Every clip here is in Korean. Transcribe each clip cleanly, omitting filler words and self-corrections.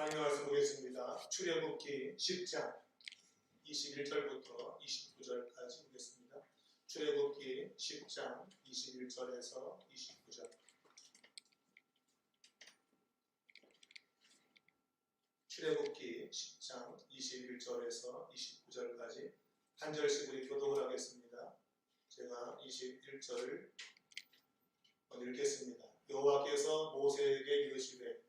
하나님의 말씀 보겠습니다. 출애굽기 10장 21절부터 29절까지 보겠습니다. 출애굽기 10장 21절에서 29절. 출애굽기 10장 21절에서 29절까지 한 절씩 우리 교독을 하겠습니다. 제가 21절을 읽겠습니다. 여호와께서 모세에게 이르시되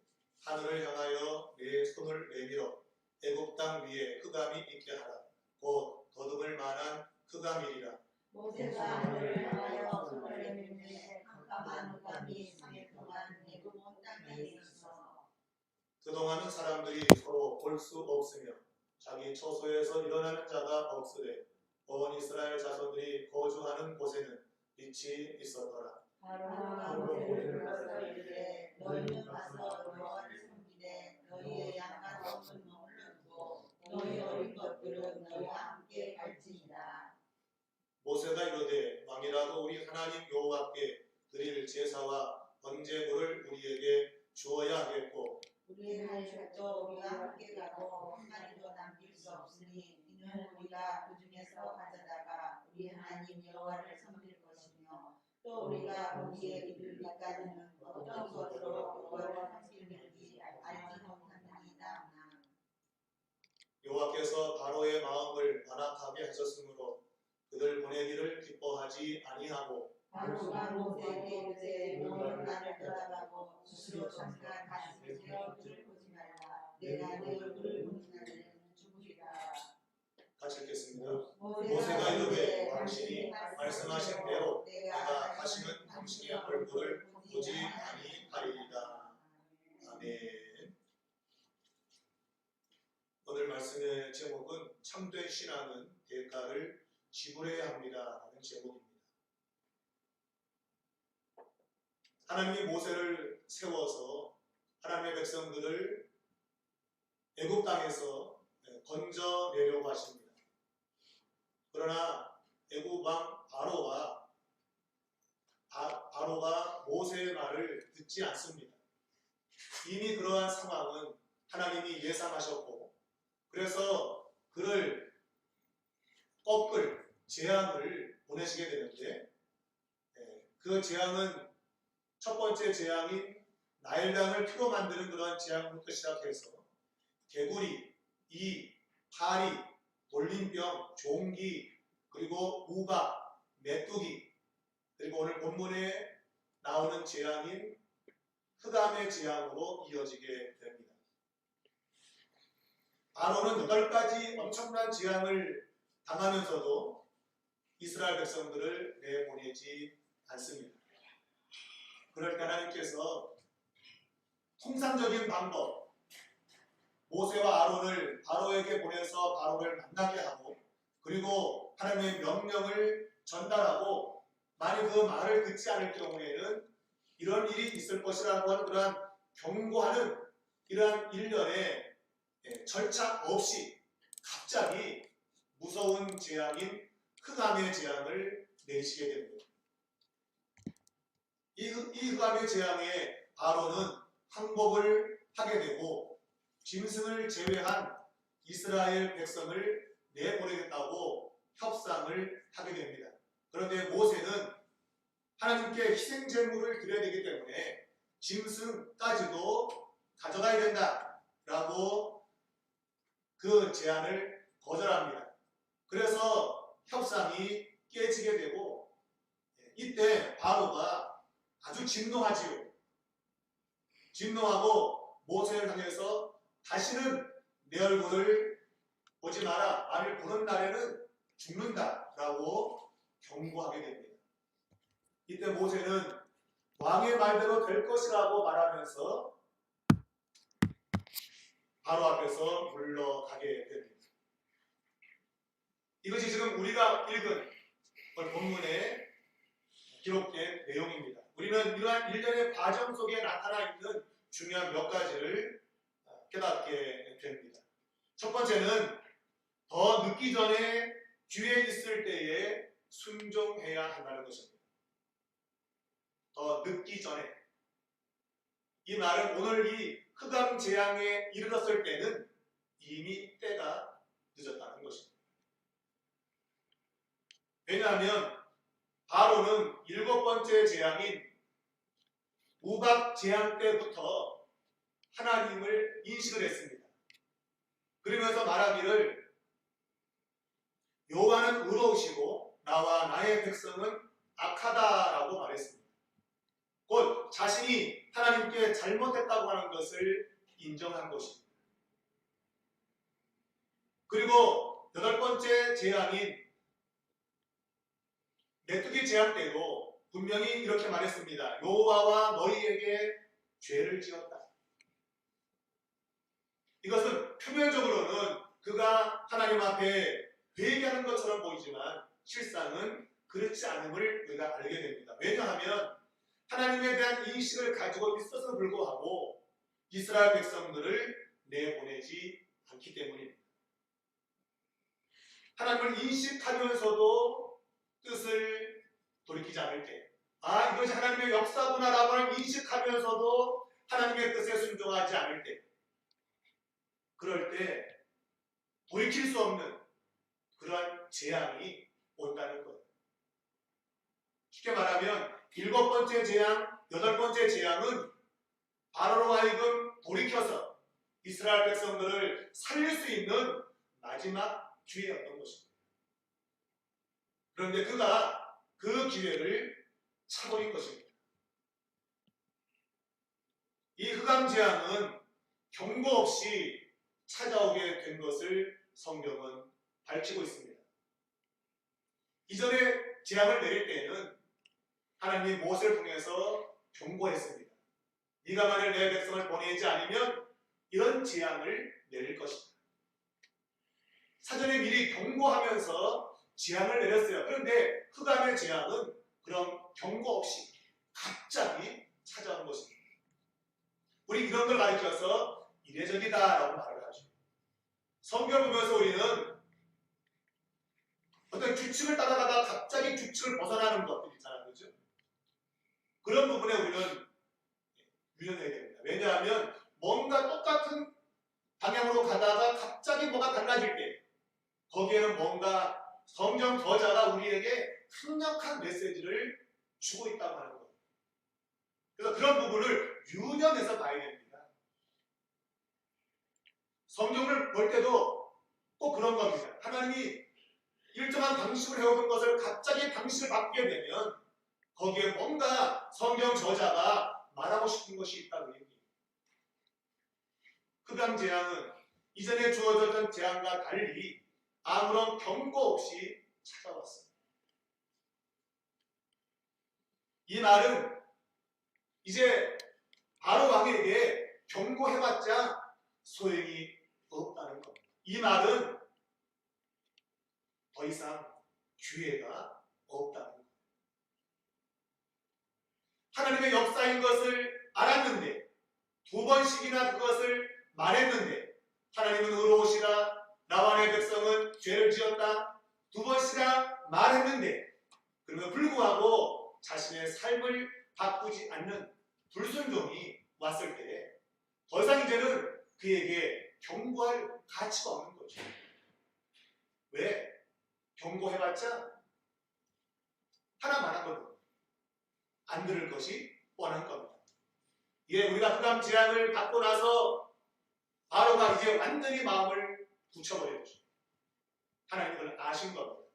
하늘을 향하여 내 손을 내밀어 애굽 땅 위에 흑암이 있게 하라. 곧 더듬을 만한 흑암이리라. 모세가 하늘을 향하여 손을 내밀매 깜깜한 흑암이 3일 동안 애굽 온 땅에 있었어. 그동안은 사람들이 서로 볼 수 없으며 자기 처소에서 일어나는 자가 없으되 온 이스라엘 자손들이 거주하는 곳에는 빛이 있었더라. 바로가 모세를 불러서 이르되 너희는 가서 여호와를 섬기되 너희의 양과 적은 머물러 두고 너희 어린 것들은 너희와 함께 갈지니라. 모세가 이르되 왕이라도 우리 하나님 여호와께 드릴 제사와 번제물을 우리에게 주어야 하겠고 우리의 하늘도 우리가 함께 가고 한 마리도 남길 수 없으니 이는 우리가 그 중에서 가져다가 우리 하나님 여호와를 섬길 것이며 또 우리가 거기에 이르기까지는 어떤 것으로 여호와를 섬기는지 알지 못하느니라. 여호와께서 바로의 마음을 완악하게 하셨으므로 그들 보내기를 기뻐하지 아니하고 바로가 모세에게 이르되 너는 나를 따라가고 스스로 잠깐 가슴을 세워 그를 보지 말라. 내가 내 얼굴을 보는 날에는 죽으리라. 같이 읽겠습니다. 모세가 이르되 당신이 말씀하신 대로 내가 다시는 당신의 얼굴을 보지 아니하리이다. 아멘. 오늘 말씀의 제목은 참된 신앙은 대가를 지불해야 합니다 라는 제목입니다. 하나님이 모세를 세워서 하나님의 백성들을 애굽 땅에서 건져내려고 하십니다. 그러나 애굽 왕 바로가 모세의 말을 듣지 않습니다. 이미 그러한 상황은 하나님이 예상하셨고 그래서 그를 꺾을 재앙을 보내시게 되는데 그 재앙은 첫 번째 재앙인 나일강을 피로 만드는 그러한 재앙부터 시작해서 개구리, 이, 파리, 돌림병, 종기, 그리고 우박, 메뚜기, 그리고 오늘 본문에 나오는 재앙인 흑암의 재앙으로 이어지게 됩니다. 바로는 8가지 엄청난 재앙을 당하면서도 이스라엘 백성들을 내보내지 않습니다. 그럴 때 하나님께서 통상적인 방법, 모세와 아론을 바로에게 보내서 바로를 만나게 하고 그리고 하나님의 명령을 전달하고 만약 그 말을 듣지 않을 경우에는 이런 일이 있을 것이라고 하는 그러한 경고하는 이러한 일련의 절차 없이 갑자기 무서운 재앙인 흑암의 재앙을 내리시게 됩니다. 이 흑암의 재앙에 바로는 항복을 하게 되고 짐승을 제외한 이스라엘 백성을 내보내겠다고 협상을 하게 됩니다. 그런데 모세는 하나님께 희생 제물을 드려야 되기 때문에 짐승까지도 가져가야 된다라고 그 제안을 거절합니다. 그래서 협상이 깨지게 되고 이때 바로가 아주 진노하지요. 진노하고 모세를 향해서 다시는 내 얼굴을 보지 마라. 나를 보는 날에는 죽는다라고 경고하게 됩니다. 이때 모세는 왕의 말대로 될 것이라고 말하면서 바로 앞에서 물러가게 됩니다. 이것이 지금 우리가 읽은 오늘 본문에 기록된 내용입니다. 우리는 이러한 일련의 과정 속에 나타나 있는 중요한 몇 가지를 깨닫게 됩니다. 첫 번째는 더 늦기 전에 기회 있을 때에 순종해야 한다는 것입니다. 더 늦기 전에. 이 말은 오늘 이 흑암 재앙에 이르렀을 때는 이미 때가 늦었다는 것입니다. 왜냐하면 바로는 7번째 재앙인 우박 재앙 때부터 하나님을 인식을 했습니다. 그러면서 말하기를 여호와는 의로우시고 나와 나의 백성은 악하다라고 말했습니다. 곧 자신이 하나님께 잘못했다고 하는 것을 인정한 것입니다. 그리고 8번째 재앙인 메뚜기 재앙 때도 분명히 이렇게 말했습니다. 여호와와 너희에게 죄를 지었다. 이것은 표면적으로는 그가 하나님 앞에 회개하는 것처럼 보이지만 실상은 그렇지 않음을 우리가 알게 됩니다. 왜냐하면 하나님에 대한 인식을 가지고 있어서 불구하고 이스라엘 백성들을 내보내지 않기 때문입니다. 하나님을 인식하면서도 뜻을 돌이키지 않을 때, 이것이 하나님의 역사구나라고 하는 인식하면서도 하나님의 뜻에 순종하지 않을 때, 그럴 때 돌이킬 수 없는 그러한 재앙이 온다는 거예요. 쉽게 말하면 7번째 재앙, 8번째 재앙은 바로로 하여금 돌이켜서 이스라엘 백성들을 살릴 수 있는 마지막 기회였던 것입니다. 그런데 그가 그 기회를 차버린 것입니다. 이 흑암 재앙은 경고 없이 찾아오게 된 것을 성경은 밝히고 있습니다. 이전에 재앙을 내릴 때에는 하나님이 모세를 통해서 경고했습니다. 네가 만일 내 백성을 보내지 않으면 이런 재앙을 내릴 것이다. 사전에 미리 경고하면서 재앙을 내렸어요. 그런데 흑암의 재앙은 그런 경고 없이 갑자기 찾아온 것입니다. 우리 이런 걸 가리켜서 이례적이다라고 말을 하죠. 성경을 보면서 우리는 어떤 규칙을 따라가다가 갑자기 규칙을 벗어나는 것들이 있잖아요. 그렇죠? 그런 부분에 우리는 유념해야 됩니다. 왜냐하면 뭔가 똑같은 방향으로 가다가 갑자기 뭐가 달라질 때 거기에는 뭔가 성경 저자가 우리에게 강력한 메시지를 주고 있다고 하는 거예요. 그래서 그런 부분을 유념해서 봐야 됩니다. 성경을 볼 때도 꼭 그런 겁니다. 하나님이 일정한 방식으로 해오던 것을 갑자기 방식을 바뀌게 되면 거기에 뭔가 성경 저자가 말하고 싶은 것이 있다고 얘기해요. 흑암 재앙은 이전에 주어졌던 재앙과 달리 아무런 경고 없이 찾아왔습니다. 이 말은 이제 바로 왕에게 경고해봤자 소용이 없다는 겁니다. 이 말은 더 이상 기회가 없다는 겁니다. 하나님의 역사인 것을 알았는데 2번씩이나 그것을 말했는데 하나님은 의로우시다, 나와 내 백성은 죄를 지었다 2번씩이나 말했는데 그럼에도 불구하고 자신의 삶을 바꾸지 않는 불순종이 왔을 때 더 이상 이제는 그에게 경고할 가치가 없는 거죠. 왜? 경고해봤자 하나만 하거든. 안 들을 것이 뻔한 겁니다. 우리가 흑암 재앙을 받고 나서 바로가 이제 완전히 마음을 굳혀버렸죠. 하나님 그걸 아신 겁니다.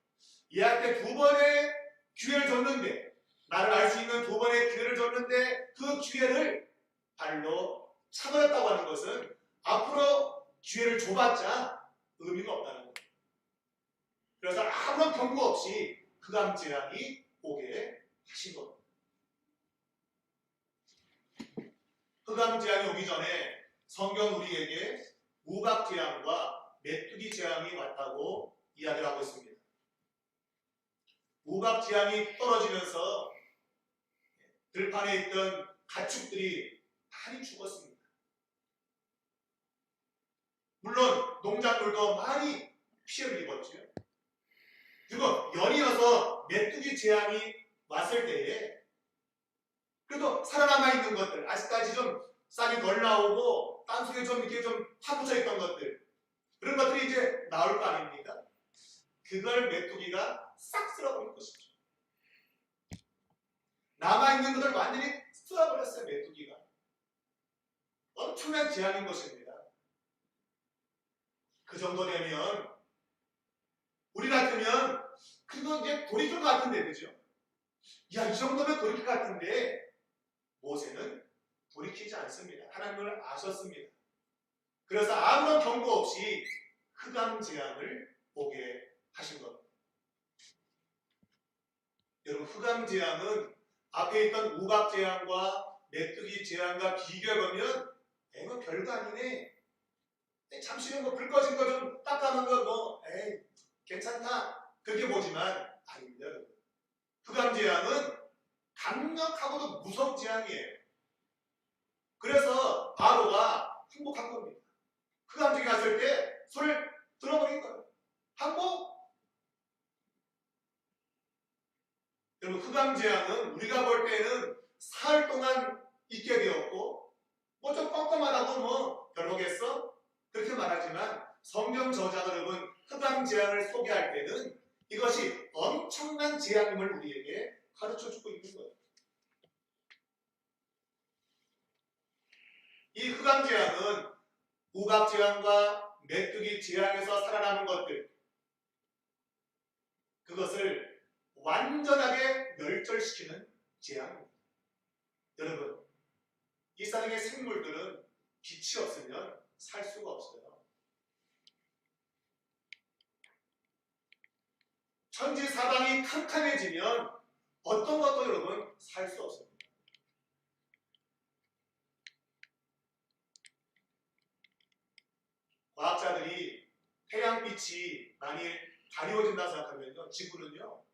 얘한테 2번의 기회를 줬는데 나를 알 수 있는 2번의 기회를 줬는데 그 기회를 발로 차버렸다고 하는 것은 앞으로 기회를 줘봤자 의미가 없다는 겁니다. 그래서 아무런 경고 없이 흑암 재앙이 오게 하신 겁니다. 흑암 재앙이 오기 전에 성경 우리에게 우박 재앙과 메뚜기 재앙이 왔다고 이야기를 하고 있습니다. 우박 재앙이 떨어지면서 들판에 있던 가축들이 많이 죽었습니다. 물론 농작물도 많이 피해를 입었죠. 그리고 연이어서 메뚜기 재앙이 왔을 때에 그래도 살아남아 있는 것들, 아직까지 좀 싹이 덜 나오고 땅 속에 좀 이렇게 좀 파묻혀 있던 것들, 그런 것들이 이제 나올 거 아닙니까? 그걸 메뚜기가 싹 쓸어버릴 것이죠. 남아있는 것을 완전히 쓸어버렸어요, 메뚜기가. 엄청난 재앙인 것입니다. 그 정도 되면 우리 같으면 그거 이제 돌이킬 것 같은데, 그죠? 야, 이 정도면 돌이킬 것 같은데 모세는 돌이키지 않습니다. 하나님을 아셨습니다. 그래서 아무런 경고 없이 흑암 재앙을 보게 하신 겁니다. 여러분, 흑암 재앙은 앞에 있던 우박 재앙과 메뚜기 재앙과 비교해보면 이거 별거 아니네. 잠시만 뭐 불 꺼진 거 좀 닦아놓은 거 뭐 에이 괜찮다. 그렇게 보지만 아닙니다. 여러분. 흑암 재앙은 강력하고도 무서운 재앙이에요. 그래서 바로가 항복한 겁니다. 흑암 중에 갔을 때 손을 들어버린 거예요. 항복. 여러분, 흑암 재앙은 우리가 볼 때는 사흘 동안 있게 되었고 뭐 좀 껌껌하다고 뭐 별로겠어? 그렇게 말하지만 성경 저자가 여러분 흑암 재앙을 소개할 때는 이것이 엄청난 재앙임을 우리에게 가르쳐주고 있는 거예요. 이 흑암 재앙은 우박 재앙과 메뚜기 재앙에서 살아남은 것들, 그것을 완전하게 멸절시키는 재앙입니다. 여러분, 이 세상의 생물들은 빛이 없으면 살 수가 없어요. 천지 사방이 캄캄해지면 어떤 것도 여러분 살 수 없습니다. 과학자들이 태양빛이 만일 가려워진다고 생각하면요, 지구는요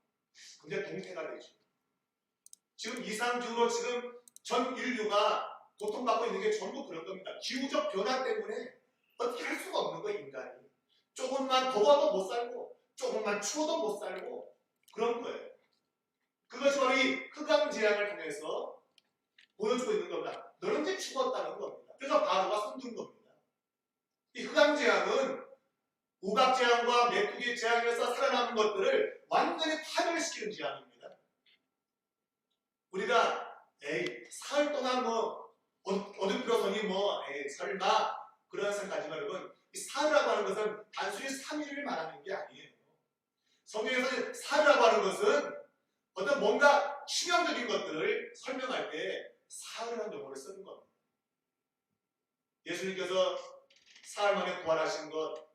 굉장히 동태가 되죠. 지금 이상적으로 지금 전 인류가 고통받고 있는 게 전부 그런 겁니다. 기후적 변화 때문에 어떻게 할 수가 없는 거예요, 인간이. 조금만 더워도 못 살고 조금만 추워도 못 살고 그런 거예요. 그것이 바로 이 흑암 재앙을 통해서 보여주고 있는 겁니다. 너는 이제 죽었다는 겁니다. 그래서 바로가 손든 겁니다. 이 흑암 재앙은 우박 재앙과 메뚜기 재앙에서 살아남은 것들을 완전히 파멸시키는 재앙입니다. 우리가 사흘 동안 뭐 어둠표서니 뭐 설마 그런 생각하지만 여러분, 이 사흘이라고 하는 것은 단순히 3일을 말하는 게 아니에요. 성경에서 사흘이라고 하는 것은 어떤 뭔가 치명적인 것들을 설명할 때 사흘이라는 용어를 쓰는 겁니다. 예수님께서 사흘 만에 부활하신 것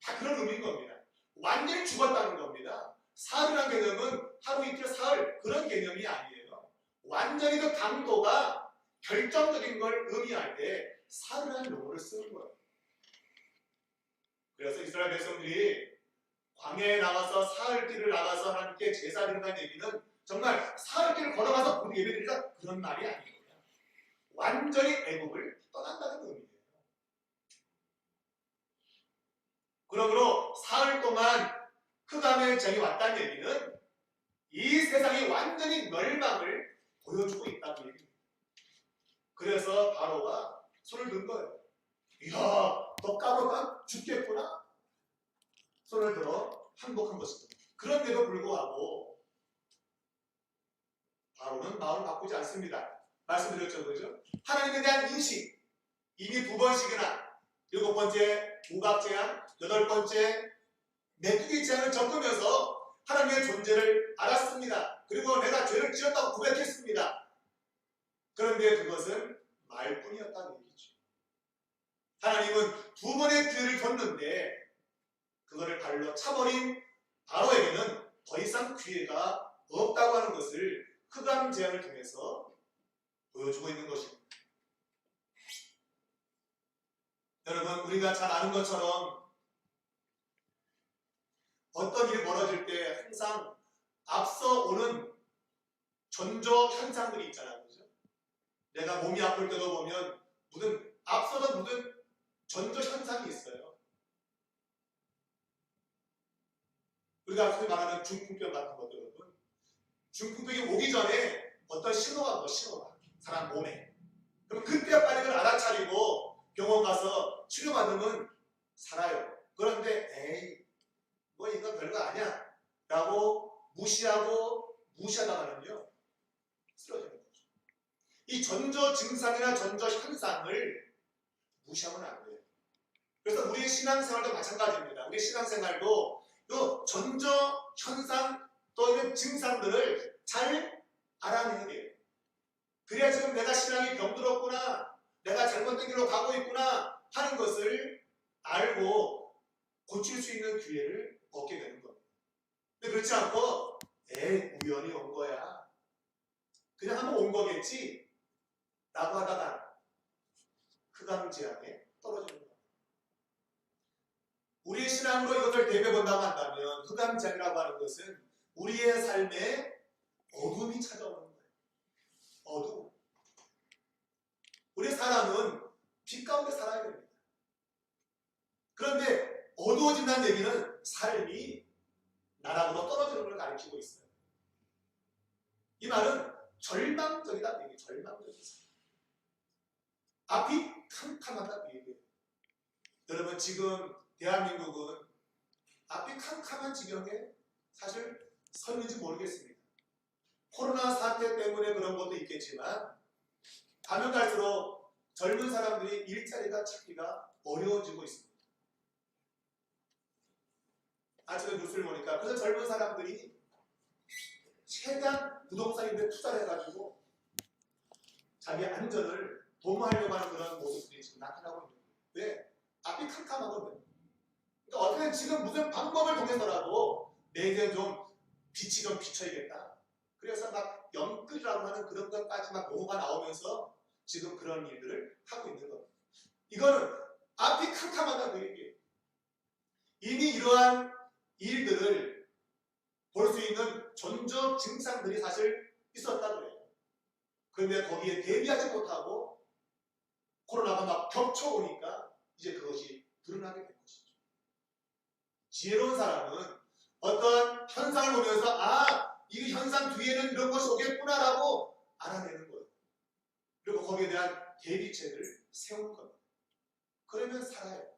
다 그런 의미인 겁니다. 완전히 죽었다는 겁니다. 사흘이라는 개념은 하루 이틀 사흘 그런 개념이 아니에요. 완전히 그 강도가 결정적인 걸 의미할 때 사흘이라는 용어를 쓰는 거예요. 그래서 이스라엘 백성들이 광야에 나가서 사흘길을 나가서 하나님께 제사 드린다는 얘기는 정말 사흘길을 걸어가서 우리 예배드리자 그런 말이 아니에요. 완전히 애국을 떠난다는 의미예요. 그러므로 사흘 동안 흑암의 정이 왔다는 얘기는 이 세상이 완전히 멸망을 보여주고 있다는 얘기입니다. 그래서 바로가 손을 든 거예요. 이야, 너 까먹으면 죽겠구나. 손을 들어 항복한 것입니다. 그런데도 불구하고 바로는 마음을 바꾸지 않습니다. 말씀드렸죠, 그죠? 하나님에 대한 인식, 이미 2번씩이나 7번째 우박 재앙, 8번째 메뚜기 재앙을 겪으면서 하나님의 존재를 알았습니다. 그리고 내가 죄를 지었다고 고백했습니다. 그런데 그것은 말뿐이었다는 얘기죠. 하나님은 2번의 기회를 줬는데 그거를 발로 차버린 바로에게는 더 이상 기회가 없다고 하는 것을 흑암 재앙을 통해서 보여주고 있는 것입니다. 여러분, 우리가 잘 아는 것처럼 어떤 일이 벌어질 때 항상 앞서 오는 전조 현상들이 있잖아요. 그죠? 내가 몸이 아플 때도 보면 앞서서 묻은 전조 현상이 있어요. 우리가 소위 말하는 중풍병 같은 것들, 여러분. 중풍병이 오기 전에 어떤 신호가 사람 몸에. 그럼 그때 가지고 병원 가서 치료받으면 살아요. 그런데 에이 뭐 이거 별거 아니야 라고 무시하다가는요 쓰러지는 거죠. 이 전조 증상이나 전조 현상을 무시하면 안 돼요. 그래서 우리의 신앙생활도 마찬가지입니다. 우리 신앙생활도 이 전조 현상 또는 증상들을 잘 알아내야 돼요. 그래야 지금 내가 신앙이 병들었구나, 내가 잘못된 길로 가고 있구나 하는 것을 알고 고칠 수 있는 기회를 얻게 되는 겁니다. 근데 그렇지 않고 우연히 온 거야, 그냥 한번 온 거겠지 라고 하다가 흑암지향에 떨어지는 겁니다. 우리의 신앙으로 이것을 대비해본다고 한다면 흑암지향이라고 하는 것은 우리의 삶에 어둠이 찾아오는 거예요. 어둠. 우리 사람은 빛 가운데 살아야 됩니다. 그런데 어두워진다는 얘기는 삶이 나락으로 떨어지는 걸 가리키고 있어요. 이 말은 절망적이다는 얘기예요. 절망적이다. 앞이 캄캄하다는 얘기예요. 여러분 지금 대한민국은 앞이 캄캄한 지경에 사실 서 있는지 모르겠습니다. 코로나 사태 때문에 그런 것도 있겠지만 가면 갈수록 젊은 사람들이 일자리가 찾기가 어려워지고 있습니다. 아침에 뉴스를 보니까 그래서 젊은 사람들이 최대한 부동산인데 투자를 해가지고 자기 안전을 도모하려고 하는 그런 모습들이 지금 나타나고 있는 거예요. 왜? 앞이 캄캄하거든요. 그러니까 어떻게 지금 무슨 방법을 통해서라도 내 인생 좀 빛이 좀 비춰야겠다. 그래서 막 영끌이라고 하는 그런 것까지 막 용어가 나오면서 지금 그런 일들을 하고 있는 겁니다. 이거는 앞이 캄캄하다고 얘기해요. 이미 이러한 일들을 볼 수 있는 전조 증상들이 사실 있었다 그래요. 그런데 거기에 대비하지 못하고 코로나가 막 겹쳐오니까 이제 그것이 드러나게 된 것이죠. 지혜로운 사람은 어떤 현상을 보면서 이 현상 뒤에는 이런 것이 오겠구나라고 알아내는 거예요. 그리고 거기에 대한 대비책을 세우는 겁니다. 그러면 살아요.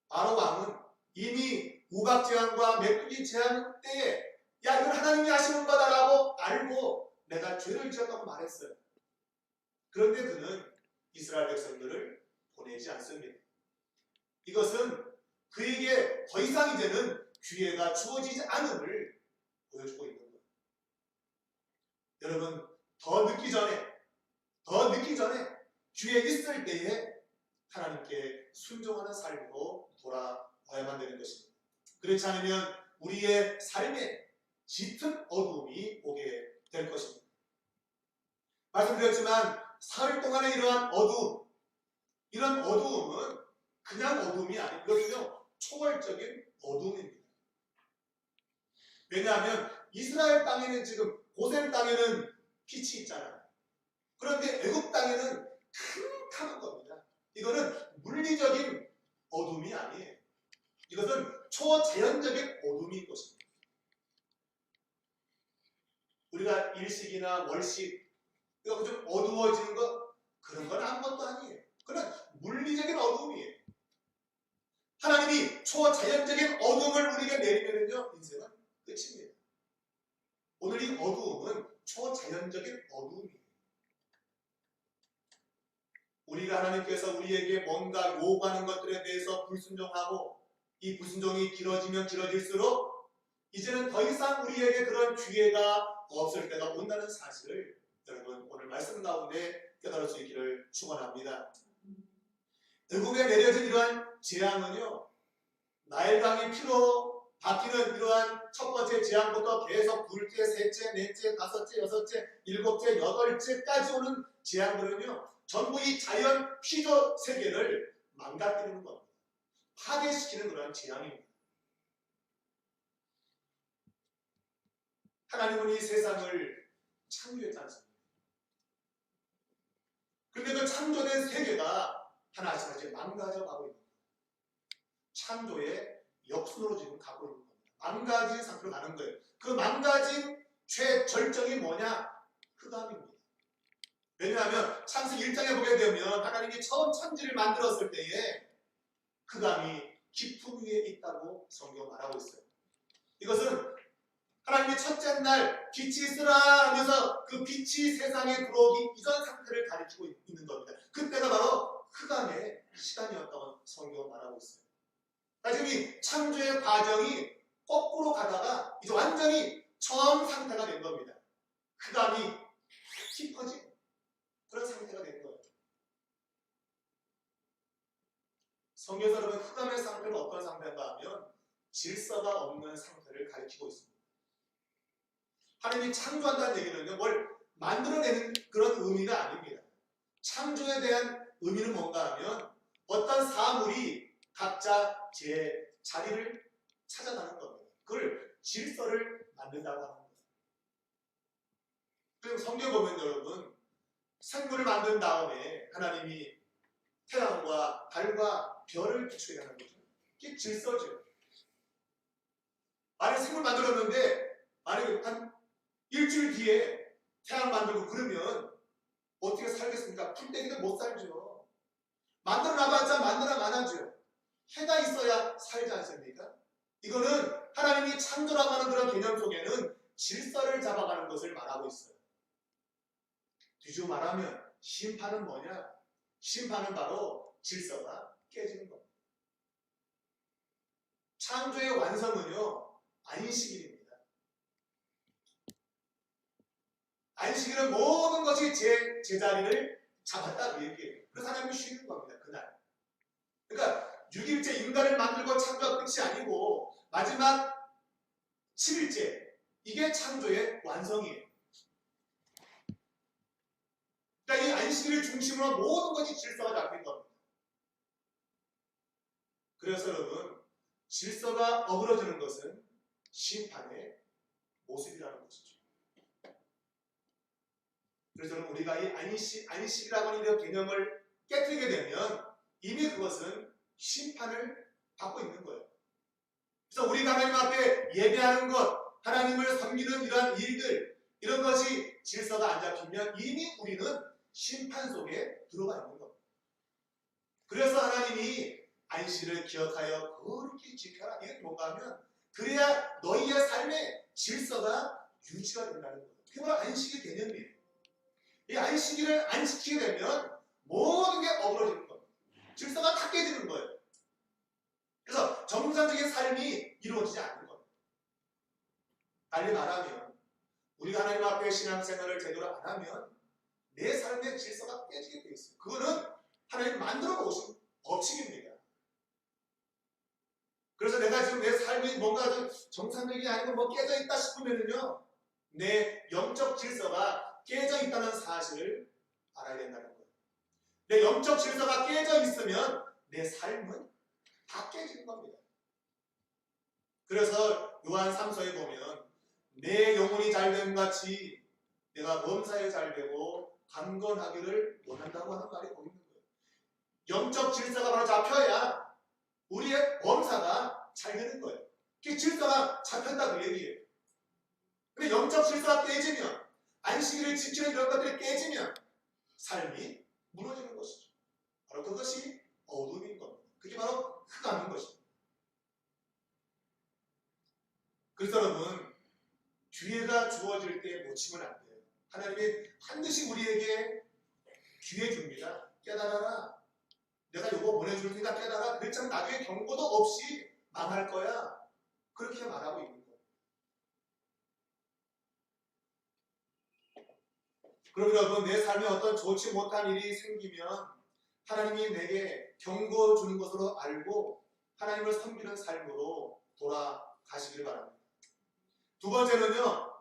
바로 왕은 이미 우박재앙과 메뚜기 재앙 때에 야 이건 하나님이 하시는 거다라고 알고 내가 죄를 지었다고 말했어요. 그런데 그는 이스라엘 백성들을 보내지 않습니다. 이것은 그에게 더 이상 이제는 기회가 주어지지 않음을 보여주고 있는 거예요. 여러분 더 늦기 전에 기회 있을 때에 하나님께 순종하는 삶으로 돌아와야만 되는 것입니다. 그렇지 않으면 우리의 삶에 짙은 어두움이 오게 될 것입니다. 말씀드렸지만 사흘 동안의 이러한 어두움, 이런 어두움은 그냥 어두움이 아니고 이것은요 초월적인 어두움입니다. 왜냐하면 이스라엘 땅에는 지금 고센 땅에는 빛이 있잖아요. 그런데 애굽 땅에는 캄캄한 겁니다. 이거는 물리적인 어둠이 아니에요. 이것은 초자연적인 어둠인 것입니다. 우리가 일식이나 월식 이거 좀 어두워지는 것 그런 건 아무것도 아니에요. 그건 물리적인 어둠이에요. 하나님이 초자연적인 어둠을 우리에게 내리면은요 인생은 끝입니다. 오늘 이 어두움은 초자연적인 어둠이에요. 우리가 하나님께서 우리에게 뭔가 요구하는 것들에 대해서 불순종하고 이 불순종이 길어지면 길어질수록 이제는 더 이상 우리에게 그런 기회가 없을 때가 온다는 사실을 여러분 오늘 말씀 가운데 깨달을 수 있기를 축원합니다. 애굽에 내려진 이러한 재앙은요 나일강이 피로 바뀌는 이러한 첫 번째 재앙부터 계속 둘째, 셋째, 넷째, 다섯째, 여섯째, 일곱째, 여덟째까지 오는 재앙들은요 전부 이 자연 피조 세계를 망가뜨리는 겁니다. 파괴시키는 그런 재앙입니다. 하나님은 이 세상을 창조했지 않습니까? 그런데 그 창조된 세계가 하나씩 하나씩 망가져 가고 있는 거예요. 창조의 역순으로 지금 가고 있는 겁니다. 망가진 상태로 가는 거예요. 그 망가진 최절정이 뭐냐? 흑암입니다. 왜냐하면 창세기 1장에 보게 되면 하나님이 처음 천지를 만들었을 때에 흑암이 깊은 위에 있다고 성경 말하고 있어요. 이것은 하나님이 첫째 날 빛이 있으라 하면서 그 빛이 세상에 들어오기 이전 상태를 가리키고 있는 겁니다. 그때가 바로 흑암의 시간이었다고 성경 말하고 있어요. 지금 이 창조의 과정이 거꾸로 가다가 이제 완전히 처음 상태가 된 겁니다. 흑암이 깊어진 그런 상태가 된 거예요. 성경에서 여러분 흑암의 상태는 어떤 상태인가 하면 질서가 없는 상태를 가리키고 있습니다. 하나님이 창조한다는 얘기는요, 뭘 만들어내는 그런 의미가 아닙니다. 창조에 대한 의미는 뭔가 하면 어떤 사물이 각자 제 자리를 찾아가는 겁니다. 그걸 질서를 만든다고 하는 거예요. 그리고 성경 보면 여러분 생물을 만든 다음에 하나님이 태양과 달과 별을 비추게 하는 거죠. 이게 질서죠. 만약에 생물 만들었는데 만약에 한 일주일 뒤에 태양 만들고 그러면 어떻게 살겠습니까? 풀떼기는 못 살죠. 만들어놔봤자 만들어만 하죠. 해가 있어야 살지 않습니까? 이거는 하나님이 창조라고 하는 그런 개념 속에는 질서를 잡아가는 것을 말하고 있어요. 뒤집어 말하면 심판은 뭐냐? 심판은 바로 질서가 깨지는 겁니다. 창조의 완성은요, 안식일입니다. 안식일은 모든 것이 제자리를 잡았다 그 얘기예요. 그래서 하나님이 쉬는 겁니다. 그날. 그러니까 6일째 인간을 만들고 창조가 끝이 아니고 마지막 7일째 이게 창조의 완성이에요. 그러니까 이 안식일을 중심으로 모든 것이 질서가 잡힌 겁니다. 그래서 여러분 질서가 어그러지는 것은 심판의 모습이라는 것이죠. 그래서 우리가 이 안식이라고 하는 이런 개념을 깨뜨리게 되면 이미 그것은 심판을 받고 있는 거예요. 그래서 우리가 하나님 앞에 예배하는 것, 하나님을 섬기는 이러한 일들, 이런 것이 질서가 안 잡히면 이미 우리는 심판 속에 들어가 있는 겁니다. 그래서 하나님이 안식일을 기억하여 거룩히 지켜라. 이게 뭔가 하면 그래야 너희의 삶의 질서가 유지가 된다는 거예요. 그게 바로 안식일 개념이에요. 이 안식일을 안 지키게 되면 모든 게 어그러지는 겁니다. 질서가 다 깨지는 거예요. 그래서 정상적인 삶이 이루어지지 않는 겁니다. 달리 말하면 우리가 하나님 앞에 신앙생활을 제대로 안 하면 내 삶의 질서가 깨지게 돼 있어요. 그거는 하나님 만들어 놓으신 법칙입니다. 그래서 내가 지금 내 삶이 뭔가 좀 정상적이 아니고 뭐 깨져 있다 싶으면요, 내 영적 질서가 깨져 있다는 사실을 알아야 된다는 거예요. 내 영적 질서가 깨져 있으면 내 삶은 다 깨지는 겁니다. 그래서 요한 3서에 보면 내 영혼이 잘됨 같이 내가 범사에 잘되고 강건하기를 원한다고 하는 말이 거기 있는 거예요. 영적 질서가 바로 잡혀야 우리의 범사가 잘 되는 거예요. 그 질서가 잡혔다 그 얘기예요. 근데 영적 질서가 깨지면 안식일을 지키는 이런 것들이 깨지면 삶이 무너지는 것이죠. 바로 그것이 어둠인 겁니다. 그게 바로 흑암인 것입니다. 그래서 여러분 기회가 주어질 때 놓치면 안 돼요. 하나님이 반드시 우리에게 기회 줍니다. 깨달아라. 내가 이거 보내줄 테니까 깨달아. 그랬잖아. 나중에 경고도 없이 망할 거야. 그렇게 말하고 있는 거예요. 그러면 여러분 내 삶에 어떤 좋지 못한 일이 생기면 하나님이 내게 경고 주는 것으로 알고 하나님을 섬기는 삶으로 돌아가시길 바랍니다. 두 번째는요,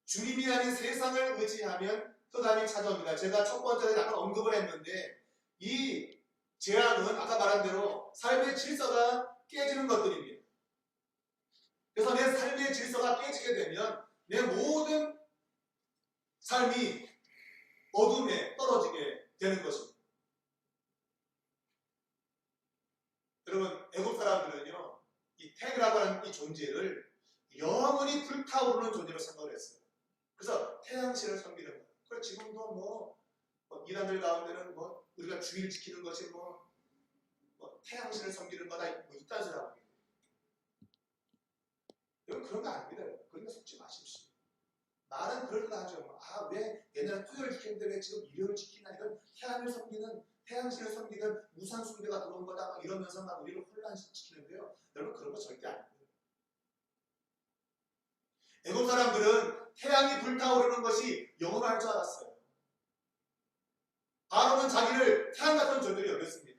주님이 아닌 세상을 의지하면 흑암이 찾아옵니다. 제가 첫 번째에 약간 언급을 했는데 이 재앙은 아까 말한 대로 삶의 질서가 깨지는 것들입니다. 그래서 내 삶의 질서가 깨지게 되면 내 모든 삶이 어둠에 떨어지게 되는 것입니다. 여러분 애국 사람들은요 이 태그라고 하는 이 존재를 영원히 불타오르는 존재로 생각을 했어요. 그래서 태양신을 섬기는 거예요. 그래서 지금도 뭐 이단들 가운데는 뭐 우리가 주의를 지키는 것이 뭐 태양신을 섬기는 거다 뭐 이딴 소리하고 여러분 그런 거 아닙니다. 그런 거 속지 마십시오. 말은 그럴듯 하죠. 아, 왜 옛날에 토요일 지키는데 왜 지금 일요일 지키나 이건 태양을 섬기는 태양신을 섬기는 무상 숭배가 들어온 거다 막 이러면서 막 우리를 혼란시키는데요. 여러분 그런 거 절대 아닙니다. 애국 사람들은 태양이 불타오르는 것이 영원할 줄 알았어요. 바로는 자기를 태양 같은 존재로 여겼습니다.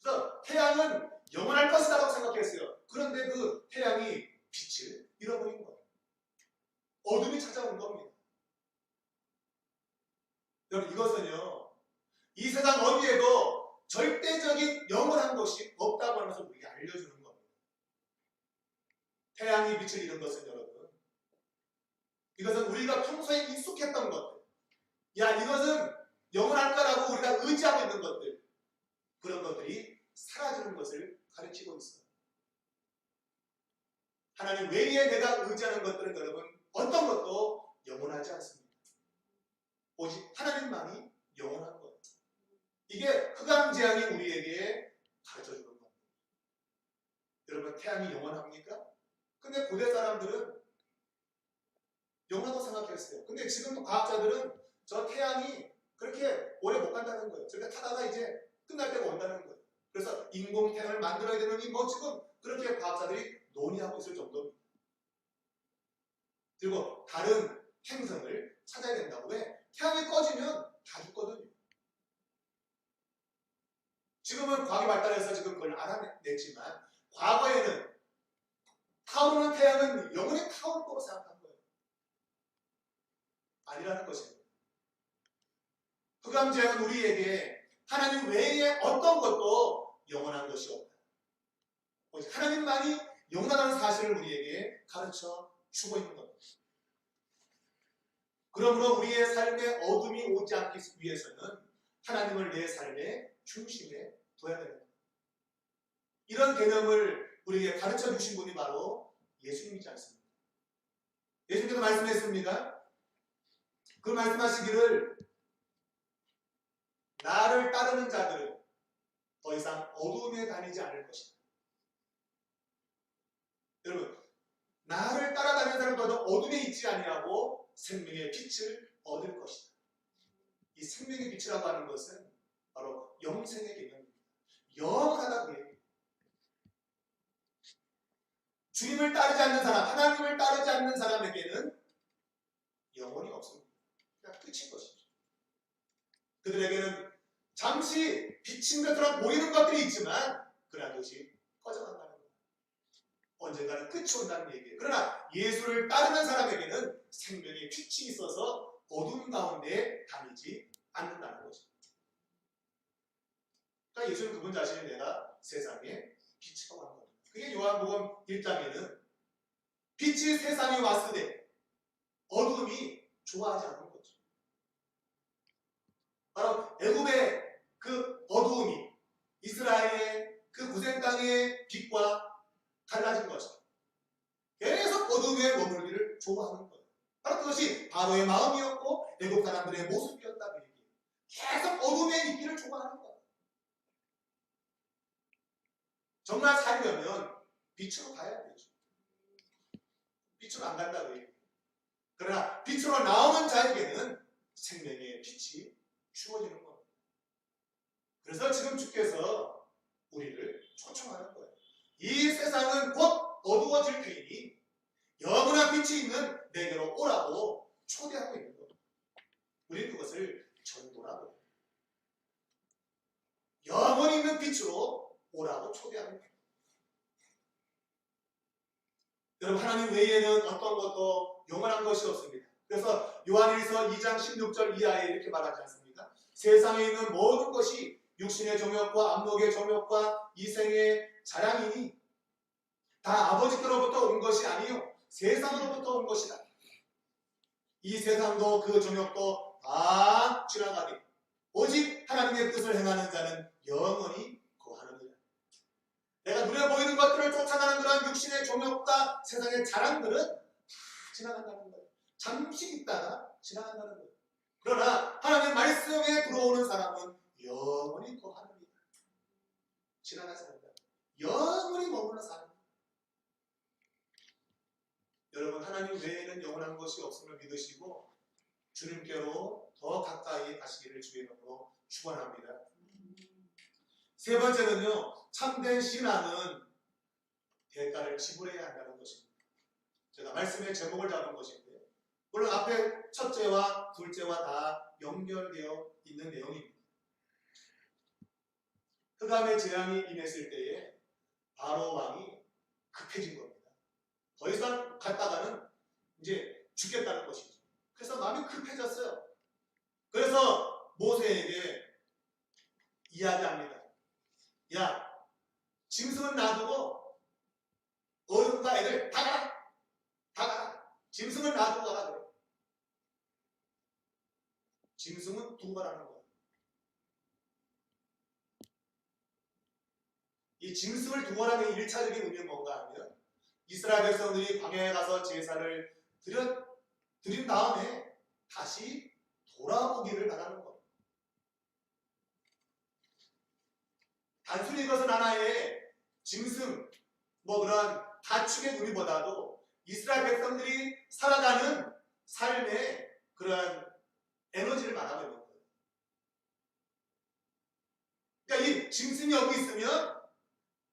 그래서 태양은 영원할 것이라고 생각했어요. 그런데 그 태양이 빛을 잃어버린 거예요. 어둠이 찾아온 겁니다. 여러분 이것은요. 이 세상 어디에도 절대적인 영원한 것이 없다고 하면서 우리에게 알려주는 겁니다. 태양이 빛을 잃은 것은 여러분 이것은 우리가 평소에 익숙했던 것들 야 이것은 영원할까라고 우리가 의지하고 있는 것들 그런 것들이 사라지는 것을 가르치고 있어요. 하나님 외에 내가 의지하는 것들은 여러분 어떤 것도 영원하지 않습니다. 오직 하나님만이 영원한 것. 이게 흑암재앙이 우리에게 가르쳐주는 겁니다. 여러분 태양이 영원합니까? 근데 고대 사람들은 영원하다고 생각했어요. 근데 지금 과학자들은 저 태양이 그렇게 오래 못 간다는 거예요. 저렇게 타다가 이제 끝날 때가 온다는 거예요. 그래서 인공태양을 만들어야 되느니 뭐 지금 그렇게 과학자들이 논의하고 있을 정도입니다. 그리고 다른 행성을 찾아야 된다고 해. 태양이 꺼지면 다 죽거든요. 지금은 과학이 발달해서 지금 그걸 알아냈지만 과거에는 타오르는 태양은 영원히 타오를 거라고 생각한 거예요. 아니라는 것입니다. 흑암재앙은 우리에게 하나님 외에 어떤 것도 영원한 것이 없다. 오직 하나님만이 영원하다는 사실을 우리에게 가르쳐 주고 있는 겁니다. 그러므로 우리의 삶에 어둠이 오지 않기 위해서는 하나님을 내 삶의 중심에 둬야 됩니다. 이런 개념을 우리에게 가르쳐 주신 분이 바로 예수님이지 않습니까? 예수님께서 말씀했습니다. 그 말씀하시기를 나를 따르는 자들은 더 이상 어둠에 다니지 않을 것이다. 여러분 나를 따라다니는 사람들도 어둠에 있지 아니하고 생명의 빛을 얻을 것이다. 이 생명의 빛이라고 하는 것은 바로 영생의 개념입니다. 영원하다고 해요. 주님을 따르지 않는 사람, 하나님을 따르지 않는 사람에게는 영혼이 없습니다. 그냥 끝인 것이죠. 그들에게는 잠시 비친 것처럼 보이는 것들이 있지만 그러나 그것이 꺼져간다는 거예요. 언젠가는 끝이 온다는 얘기예요. 그러나 예수를 따르는 사람에게는 생명의 빛이 있어서 어둠 가운데 다니지 않는다는 거죠. 그러니까 예수는 그분 자신이 내가 세상에 빛이라고 하는 겁니다. 그게 요한복음 1장에는 빛이 세상에 왔을 때 어둠이 좋아하지 않는 거죠. 바로 애굽의 그 어두움이 이스라엘의 그 구생 땅의 빛과 달라진 거죠. 계속 어둠에 머물기를 좋아하는 거예요. 바로 그것이 바로의 마음이었고 애굽 사람들의 모습이었다고 얘기해요. 계속 어둠에 있기를 좋아하는 거예요. 정말 살려면 빛으로 가야 되죠. 빛으로 안 간다고 얘기해요. 그러나 빛으로 나오는 자에게는 생명의 빛이 주어지는 겁니다. 그래서 지금 주께서 우리를 초청하는 거예요. 이 세상은 곧 어두워질 테니 영원한 빛이 있는 내게로 오라고 초대하고 있는 겁니다. 우리는 그것을 전도라고 해요. 영원히 있는 빛으로 오라고 초대하는 거예요. 여러분 하나님 외에는 어떤 것도 영원한 것이 없습니다. 그래서 요한일서 2장 16절 이하에 이렇게 말하지 않습니까? 세상에 있는 모든 것이 육신의 정욕과 안목의 정욕과 이생의 자랑이니 다 아버지께로부터 온 것이 아니요 세상으로부터 온 것이다. 이 세상도 그 정욕도 다 지나가니 오직 하나님의 뜻을 행하는 자는 영원히 거하느니라. 내가 눈에 보이는 것들을 쫓아가는 그런 육신의 정욕과 세상의 자랑들은 다 지나간다는 거예요. 잠시 있다가 지나간다는 거예요. 그러나 하나님의 말씀에 들어오는 사람은 영원히 거하느니라. 지나가지 않는다. 영원히 머무는 사람. 여러분, 하나님 외에는 영원한 것이 없음을 믿으시고 주님께로 더 가까이 가시기를 주의 이름으로 축원합니다. 세 번째는요, 참된 신앙은 대가를 지불해야 한다는 것입니다. 제가 말씀의 제목을 잡은 것인데, 물론 앞에 첫째와 둘째와 다 연결되어 있는 내용입니다. 흑암의 재앙이 임했을 때에 바로 왕이 급해진 겁니다. 더 이상 갔다가는 이제 죽겠다는 것이죠. 그래서 마음이 급해졌어요. 그래서 모세에게 이야기합니다. 야, 짐승은 놔두고 어른과 애들 다 가라. 다 가라. 짐승은 놔두고 가라 그래. 짐승은 두고 가라는 거야. 이 짐승을 두고 가라는 1차적인 의미는 뭔가 하면 이스라엘 백성들이 광야에 가서 제사를 드린 다음에 다시 돌아오기를 바라는 것. 단순히 이것은 하나의 짐승, 그런 가축의 의미보다도 이스라엘 백성들이 살아가는 삶의 그러한 에너지를 말하고 있는 거예요. 그러니까 이 짐승이 여기 있으면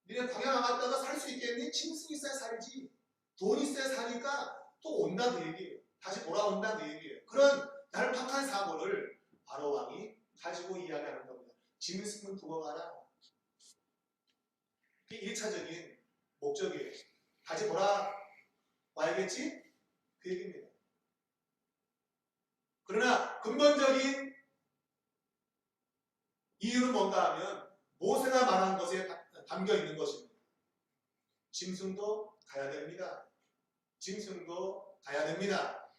니네 광야 나갔다가 살 수 있겠니? 짐승이 있어야 살지. 돈 있어야 사니까 또 온다 그 얘기예요. 다시 돌아온다 그 얘기예요. 그런 얄팍한 사고를 바로 왕이 가지고 이야기하는 겁니다. 짐승은 두고 가라. 그게 1차적인 목적이에요. 다시 돌아와야겠지? 그 얘기입니다. 그러나 근본적인 이유는 뭔가 하면 모세가 말한 것에 담겨 있는 것입니다. 짐승도 가야 됩니다. 짐승도 가야 됩니다.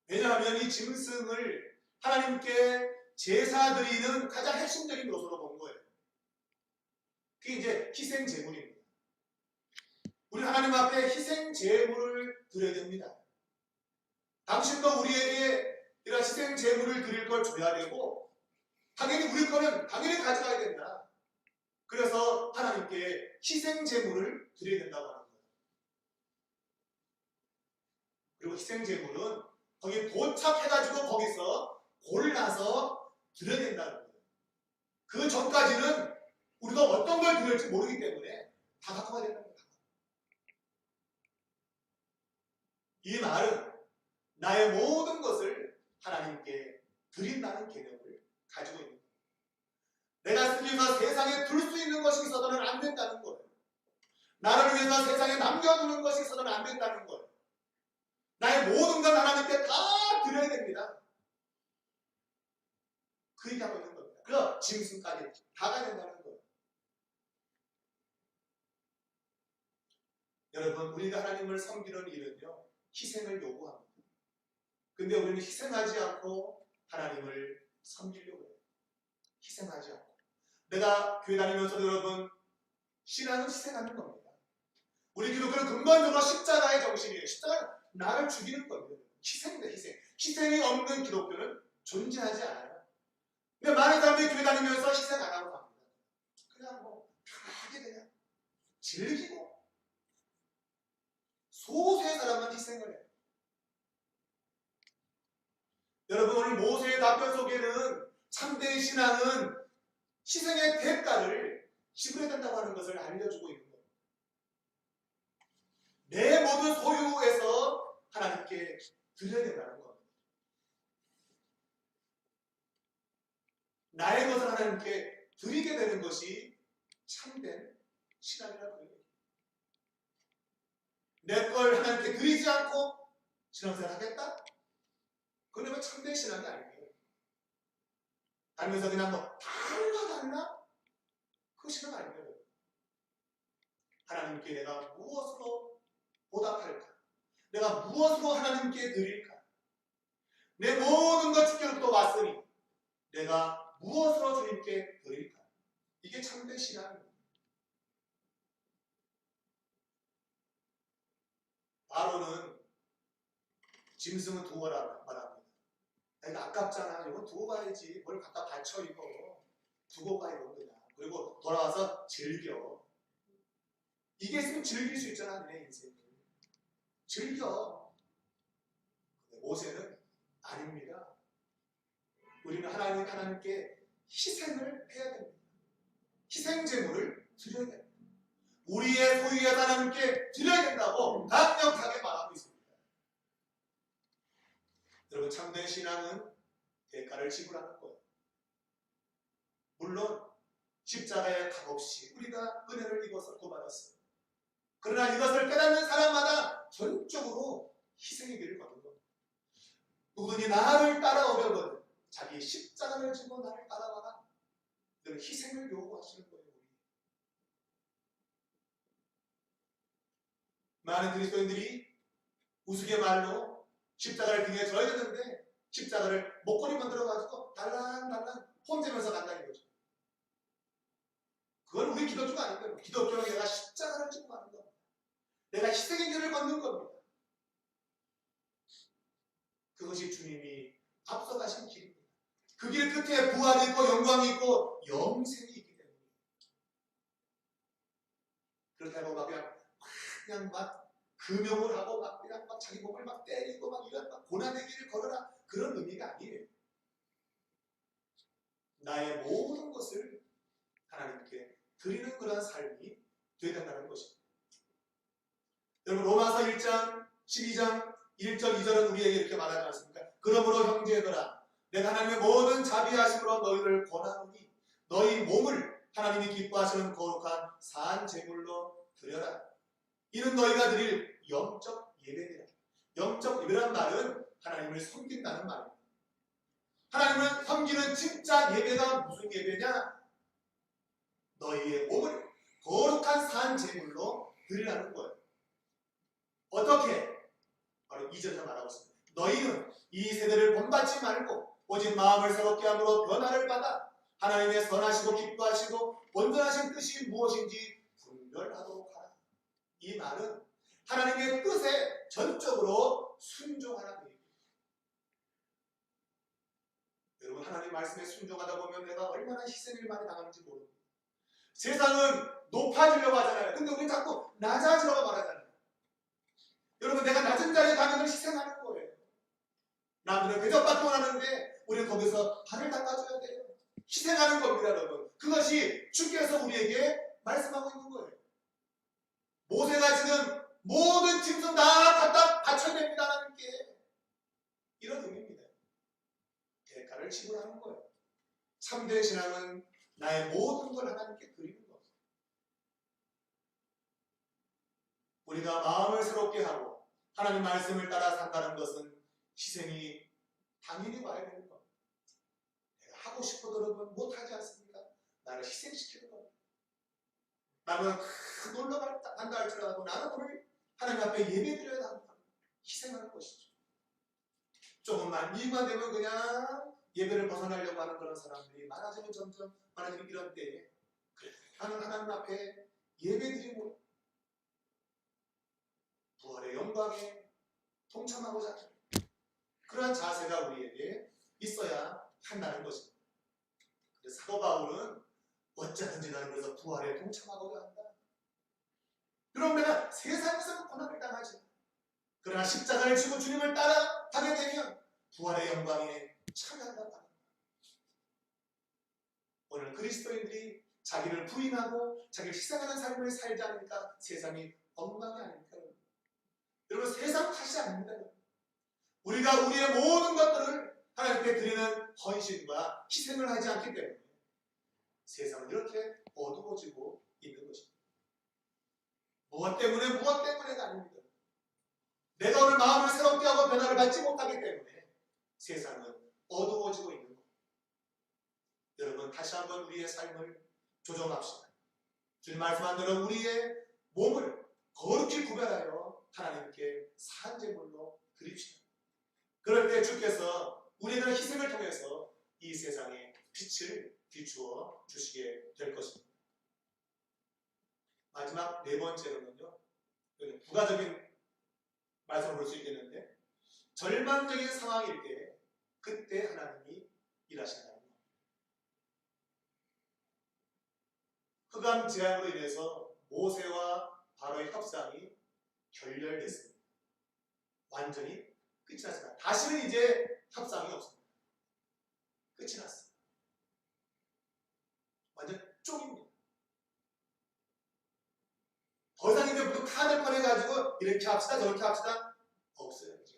왜냐하면 이 짐승을 하나님께 제사 드리는 가장 핵심적인 요소로 본 거예요. 그게 이제 희생 제물입니다. 우리 하나님 앞에 희생 제물을 드려야 됩니다. 당신도 우리에게 이런 희생 제물을 드릴 걸 줘야 되고, 당연히 우리 거는 당연히 가져가야 된다. 그래서 하나님께 희생 제물을 드려야 된다고 하는 거예요. 그리고 희생 제물은 거기 도착해가지고 거기서 골라서 드려야 된다는 거예요. 그 전까지는 우리가 어떤 걸 드릴지 모르기 때문에 다 갖고 가야 된다는 거예요. 이 말은 나의 모든 것을 하나님께 드린다는 개념을 가지고 있는 거예요. 내가 쓰기 위해서 세상에 둘 수 있는 것이 있어서는 안 된다는 거예요. 나를 위해서 세상에 남겨두는 것이 있어서는 안 된다는 거예요. 나의 모든 걸 하나님께 다 드려야 됩니다. 그 얘기하고 있는 겁니다. 그 짐승까지 다 가야 된다는 거예요. 여러분, 우리가 하나님을 섬기는 일은요, 희생을 요구합니다. 근데 우리는 희생하지 않고 하나님을 섬기려고 해요. 희생하지 않고. 내가 교회 다니면서도 여러분, 신앙은 희생하는 겁니다. 우리 기독교는 근본적으로 십자가의 정신이에요. 십자가는 나를 죽이는 겁니다. 희생입니다, 희생. 희생이 없는 기독교는 존재하지 않아요. 근데 많은 사람들이 교회 다니면서 희생 안 하고 갑니다. 그냥 편하게 그냥 즐기고 소수의 사람만 희생을 해요. 여러분, 오늘 모세의 답변 속에는 참된 신앙은 희생의 대가를 지불해야 된다고 하는 것을 알려주고 있는 거예요. 내 모든 소유에서 하나님께 드려야 된다는 겁니다. 나의 것을 하나님께 드리게 되는 것이 참된 신앙이라고 해요. 내 걸 하나님께 드리지 않고 신앙생활 하겠다? 그러면 참된 신앙이 아니에요. 알면서 그냥 달라? 그 신앙 아니에요. 하나님께 내가 무엇으로 보답할까? 내가 무엇으로 하나님께 드릴까? 내 모든 것 주께로부터 왔으니 내가 무엇으로 주님께 드릴까? 이게 참된 신앙입니다. 바로는 짐승은 두고 가라 말합니다. 이거 아깝잖아. 이거 두고 가야지. 뭘 갖다 바쳐 이거. 두고 가 이거 그냥. 그리고 돌아와서 즐겨. 이게 있으면 즐길 수 있잖아 내 인생을. 즐겨. 근데 모세는 아닙니다. 우리는 하나님께 희생을 해야 됩니다. 희생 제물을 드려야 됩니다. 우리의 소유의 하나님께 드려야 된다고 강력하게 말하고 있습니다. 여러분 참된 신앙은 대가를 지불하는 거예요. 물론 십자가의 값없이 우리가 은혜를 입어서 구받았어요. 그러나 이것을 깨닫는 사람마다 전적으로 희생의 길을 걷는 겁니다. 누구든지 나를 따라오려거든 자기 십자가를 지고 나를 따라와라. 이런 희생을 요구하시는 거예요. 많은 그리스도인들이 우스갯말로 십자가를 등에 져야 되는데 십자가를 목걸이 만들어가지고 달랑달랑 폼재면서 간다는 거죠. 그건 우리 기독교가 아닌 거예요. 기독교는 내가 십자가를 지고 가는 겁니다. 내가 희생의 길을 걷는 겁니다. 그것이 주님이 앞서가신 길입니다. 그 길 끝에 부활이 있고 영광이 있고 영생이 있기 때문에 그렇다고 그냥 막 금욕을 하고 그냥 자기 몸을 때리고 이런 고난의 길을 걸어라 그런 의미가 아니에요. 나의 모든 것을 하나님께 드리는 그런 삶이 되어야 된다는 것입니다. 여러분 로마서 1장 12장 1절 2절은 우리에게 이렇게 말하지 않습니까? 그러므로 형제들아 내가 하나님의 모든 자비하심으로 너희를 권하노니 너희 몸을 하나님이 기뻐하시는 거룩한 산 제물로 드려라. 이는 너희가 드릴 영적 예배니라. 영적 예배란 말은 하나님을 섬긴다는 말입니다. 하나님을 섬기는 진짜 예배가 무슨 예배냐? 너희의 몸을 거룩한 산 제물로 드리라는 거예요. 어떻게? 바로 2절에서 말하고 있습니다. 너희는 이 세대를 본받지 말고 오직 마음을 새롭게 함으로 변화를 받아 하나님의 선하시고 기뻐하시고 온전하신 뜻이 무엇인지 분별하도록 하라. 이 말은 하나님의 뜻에 전적으로 순종하라는 얘기입니다. 여러분 하나님 말씀에 순종하다 보면 내가 얼마나 희생을 많이 당하는지 모릅니다. 세상은 높아지려고 하잖아요. 근데 우리 자꾸 낮아지려고 말하잖아요. 여러분 내가 낮은 자리에 가는 걸 희생하는 거예요. 남들은 대접받고 하는데 우리는 거기서 발을 닦아줘야 돼요. 희생하는 겁니다 여러분. 그것이 주께서 우리에게 말씀하고 있는 거예요. 모세가 지금 모든 짐승 다 갖다 바쳐야 됩니다 하나님께. 이런 의미입니다. 대가를 지불하는 거예요. 참된 신앙은 나의 모든 걸 하나님께 드리는 겁니다. 우리가 마음을 새롭게 하고 하나님 말씀을 따라 산다는 것은 희생이 당연히 와야 되는 겁니다. 내가 하고 싶어도 여러분 못하지 않습니까? 나를 희생시키는 겁니다. 나는 놀러 간다 할지라도 나는 오늘 하나님 앞에 예배드려야 한다. 희생하는 것이죠. 조금만 일만 되면 그냥 예배를 벗어나려고 하는 그런 사람들이 많아지면 점점 많아지는 이런 때에 그래, 나는 하나님 앞에 예배드리고 부활의 영광에 동참하고자 합니다. 그러한 자세가 우리에게 있어야 한다는 것입니다. 그래서 사도 바울은 어쩌든지 나는 그래서 부활에 동참하고자 한다. 그럼 내가 세상에서 고난을 당하지. 그러나 십자가를 지고 주님을 따라가게 되면 부활의 영광에 참여한다. 오늘 그리스도인들이 자기를 부인하고 자기를 희생하는 삶을 살지 않으니까 세상이 엉망이 아닙니까? 여러분 세상 탓이 아닙니다. 우리가 우리의 모든 것들을 하나님께 드리는 헌신과 희생을 하지 않기 때문에 세상은 이렇게 어두워지고 있는 것입니다. 무엇 때문에가 아닙니다. 내가 오늘 마음을 새롭게 하고 변화를 받지 못하기 때문에 세상은 어두워지고 있는 겁니다. 여러분 다시 한번 우리의 삶을 조정합시다. 주님 말씀한 대로 우리의 몸을 거룩히 구별하여 하나님께 산제물로 드립시다. 그럴 때 주께서 우리들의 희생을 통해서 이 세상에 빛을 비추어 주시게 될 것입니다. 마지막 네 번째로는요, 부가적인 말씀을 볼 수 있겠는데 절망적인 상황일 때 그때 하나님이 일하신다는 것. 흑암 재앙으로 인해서 모세와 바로의 협상이 결렬됐습니다. 완전히 끝이 났습니다. 다시는 이제 협상이 없습니다. 끝이 났습니다. 완전 쪽입니다. 더 이상 이제 무슨 칸을 꺼내가지고 이렇게 합시다 저렇게 합시다 없어요. 이제.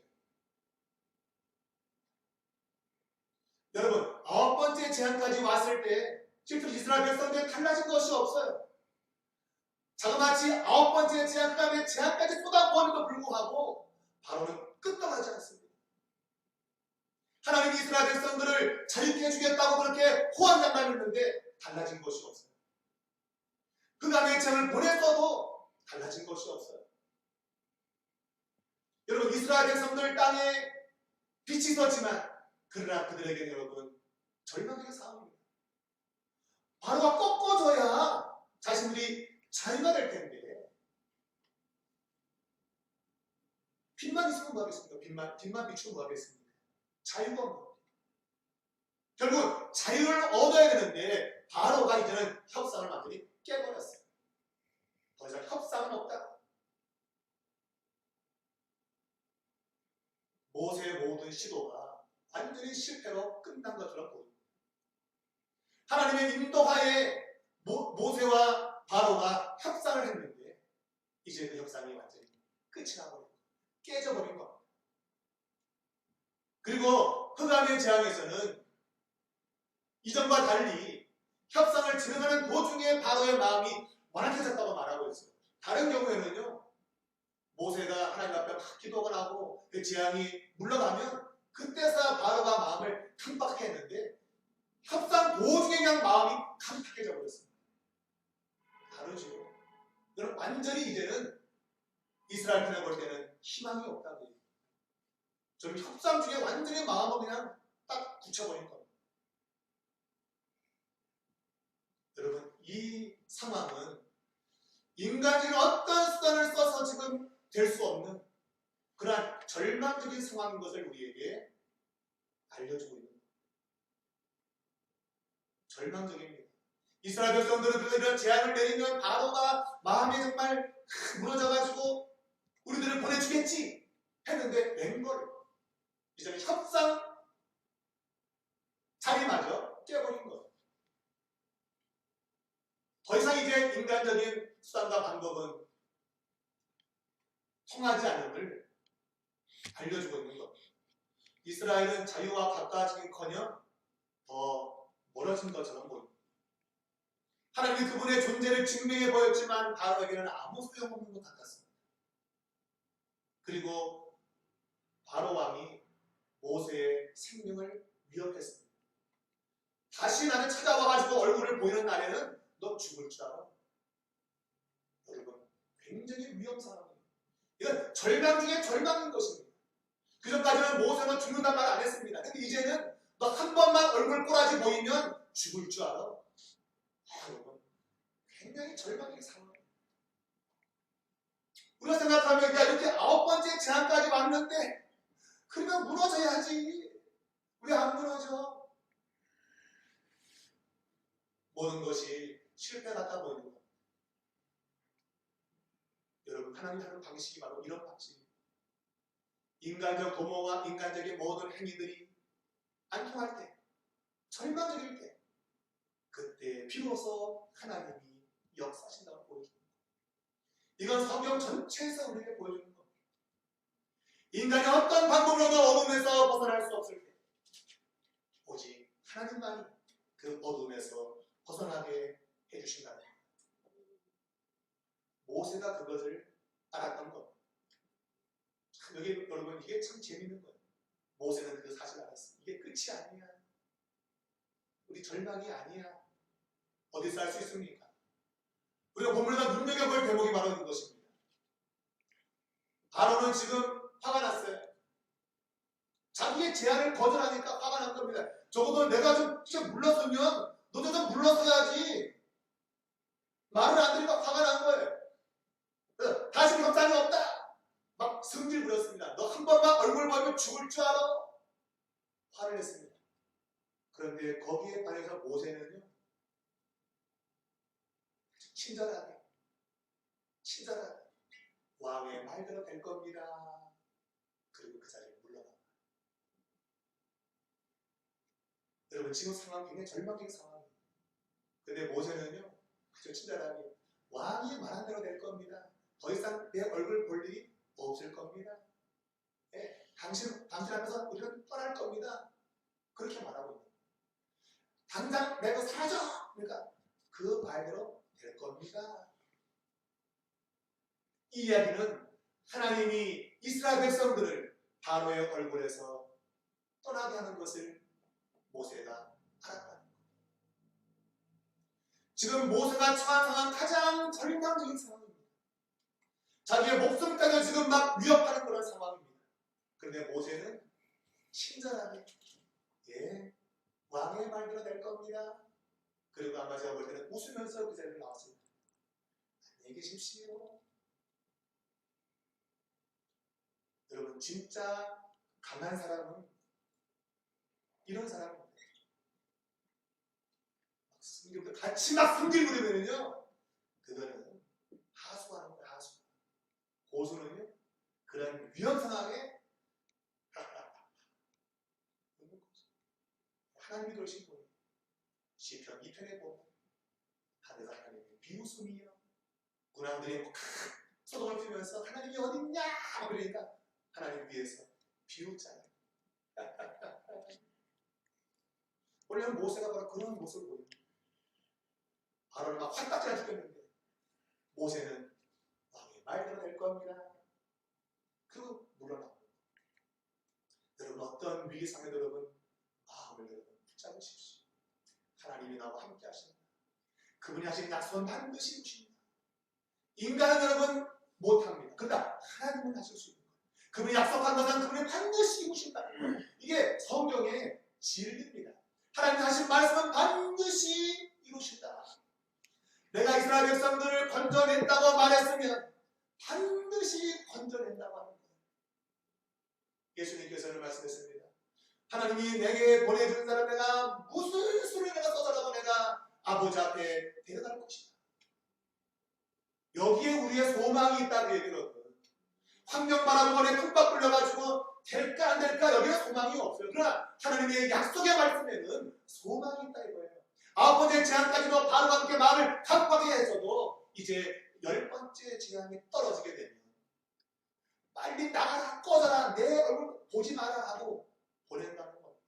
여러분 9번째 재앙까지 왔을 때 실제로 이스라엘 백성들이 달라진 것이 없어요. 자그마치 9번째 재앙 다음에 재앙까지 쏟아부었는데도 불구하고 바로는 끝도 나지 않습니다. 하나님이 이스라엘 백성들을 자유케 해주겠다고 그렇게 호언장담했는데 달라진 것이 없어요. 흑암의 재앙을 보냈어도 달라진 것이 없어요. 여러분 이스라엘 백성들 땅에 빛이 있었지만 그러나 그들에게는 여러분 절망의 상황입니다. 바로가 꺾어져야 자신들이 자유가 될 텐데 빛만 있으면 뭐 하겠습니까? 빛만 비추면 뭐 하겠습니까? 자유가 없는 거예요. 결국 자유를 얻어야 되는데 바로가 이제는 협상을 완전히 깨버렸어요. 더 이상 협상은 없다. 모세의 모든 시도가 완전히 실패로 끝난 것처럼 보입니다. 하나님의 인도하에 모세와 바로가 협상을 했는데 이제 그 협상이 완전히 끝이 나버린 거예요. 깨져버린 겁니다. 그리고 흑암의 재앙에서는 이전과 달리 협상을 진행하는 도중에 바로의 마음이 완악해졌다고 말하고 있어요. 다른 경우에는요, 모세가 하나님 앞에 막 기도가 나고 그 재앙이 물러가면 그때서야 바로가 마음을 깜빡하게 했는데 협상 도중에 그냥 마음이 깜빡해져 버렸습니다. 다르죠. 여러분 완전히 이제는 이스라엘 편에 볼 때는 희망이 없다고 해요. 저는 협상 중에 완전히 마음을 그냥 딱 굳혀버린 겁니다. 여러분 이 상황은 인간적인 어떤 수단을 써서 지금 될 수 없는 그러한 절망적인 상황인 것을 우리에게 알려주고 있는 겁니다. 절망적입니다. 이스라엘 백성들은 이런 재앙을 내리면 바로가 마음이 정말 무너져가지고 우리들을 보내주겠지 했는데 맹걸 이제는 협상 자리마저 깨버린 거예요. 더 이상 이제 인간적인 수단과 방법은 통하지 않음을 알려주고 있는 것. 이스라엘은 자유와 가까워지긴커녕 더 멀어진 것처럼 보입니다. 하나님이 그분의 존재를 증명해 보였지만 바로에게는 아무 소용없는 것 같았습니다. 그리고 바로 왕이 모세의 생명을 위협했습니다. 다시 나를 찾아와가지고 얼굴을 보이는 날에는 너 죽을 줄 알아. 여러분 굉장히 위험 상황이에요. 이건 절망 중에 절망인 것입니다. 그전까지는 모세는 죽는단 말 안 했습니다. 근데 이제는 너 한 번만 얼굴 꼬라지 보이면 죽을 줄 알아. 여러분 굉장히 절망의 상황이에요. 우리가 생각하면 야 이렇게 9번째 재앙까지 왔는데 그러면 무너져야지. 왜 안 무너져? 모든 것이 실패 같아 보이는 겁니다. 여러분 하나님 하는 방식이 바로 이런 방식입니다. 인간적 도모와 인간적인 모든 행위들이 안 통할 때, 절망적일 때 그때 비로소 하나님이 역사하신다고 보여줍니다. 이건 성경 전체에서 우리에게 보여주는 겁니다. 인간이 어떤 방법으로도 어둠에서 벗어날 수 없을 때 오직 하나님만이 그 어둠에서 벗어나게 해주신다는 겁니다. 모세가 그것을 알았던 겁니다. 여기 여러분 이게 참 재밌는 거예요. 모세는 그 사실을 알았어요. 이게 끝이 아니야. 우리 절망이 아니야. 어디서 알 수 있습니까? 우리가 본문에서 눈여겨볼 대목이 바로 이것입니다. 바로는 지금 화가 났어요. 자기의 제안을 거절하니까 화가 난 겁니다. 적어도 내가 좀 진짜 물렀으면 너도 좀 물렀어야지. 말을 안 들으니까 화가 난 거예요. 다시 협상이 없다. 막 승질 부렸습니다. 너 한 번만 얼굴 보면 죽을 줄 알아? 화를 냈습니다. 그런데 거기에 반해서 모세는요, 친절하게 왕의 말대로 될 겁니다. 그리고 그 자리에 물러갑니다. 여러분, 지금 상황 굉장히 절망적인 상황이에요. 근데 모세는요, 아주 친절하게 왕이 말한 대로 될 겁니다. 더 이상 내 얼굴 볼 일이 없을 겁니다. 네, 당신 앞에서 우리는 떠날 겁니다. 그렇게 말하고 있는 거예요. 당장 내가 사라져! 그러니까 그 말대로 될 겁니다. 이 이야기는 하나님이 이스라엘 백성들을 바로의 얼굴에서 떠나게 하는 것을 모세가 알았다는 거예요. 지금 모세가 처한 상황은 가장 절망적인 상황입니다. 자기의 목숨까지 지금 막 위협하는 그런 상황입니다. 그런데 모세는 친절하게 왕의 말대로 될 겁니다. 그리고 아마 제가 볼 때는 웃으면서 그 자리를 나왔습니다. 안녕히 계십시오. 여러분, 진짜 강한 사람은 이런 사람입니다. 같이 막 승질 부리면요, 그거는 하수하는 거예요. 하수. 고수는요, 그런 위험 상황에 하나님이 그러신 거예요. 시편 2편에 보면 하늘과 하나님의 비웃음이요, 군왕들이 소동을 피우면서 하나님이 어딨냐 그러니까 하나님 위에서 비웃잖아요. 원래 모세가 바로 그런 모습을 보입니다. 바로는 막 화딱지가 죽겠는데 모세는 왕의 말대로 될 겁니다. 그리고 물러나고. 여러분, 어떤 위기 상황에 여러분 마음을 여러분 붙잡으십시오. 하나님이 나와 함께 하십니다. 그분이 하신 약속은 반드시 이루십니다. 인간은 여러분 못합니다. 그러나 하나님은 하실 수 있는 거예요. 그분이 약속한 것은 그분이 반드시 이루신다는 거예요. 이게 성경의 진리입니다. 하나님 하신 말씀은 반드시 이루신다. 내가 이스라엘 백성들을 건져낸다고 말했으면 반드시 건져낸다고 하는 거예요. 예수님께서는 말씀했습니다. 하나님이 내게 보내준 사람 내가 무슨 수를 내가 써달라고 내가 아버지 앞에 데려갈 것이다. 여기에 우리의 소망이 있다고 얘기하거든요. 환경 바라보고 푹 바꾸려가지고 될까 안 될까 여기에 소망이 없어요. 그러나 하나님의 약속의 말씀에는 소망이 있다 이거예요. 9번째 재앙까지도 바로와 함께 마음을 강하게 해서도 이제 10번째 재앙이 떨어지게 되면 빨리 나가라, 꺼져라, 내 얼굴 보지 마라 하고 보낸다는 겁니다.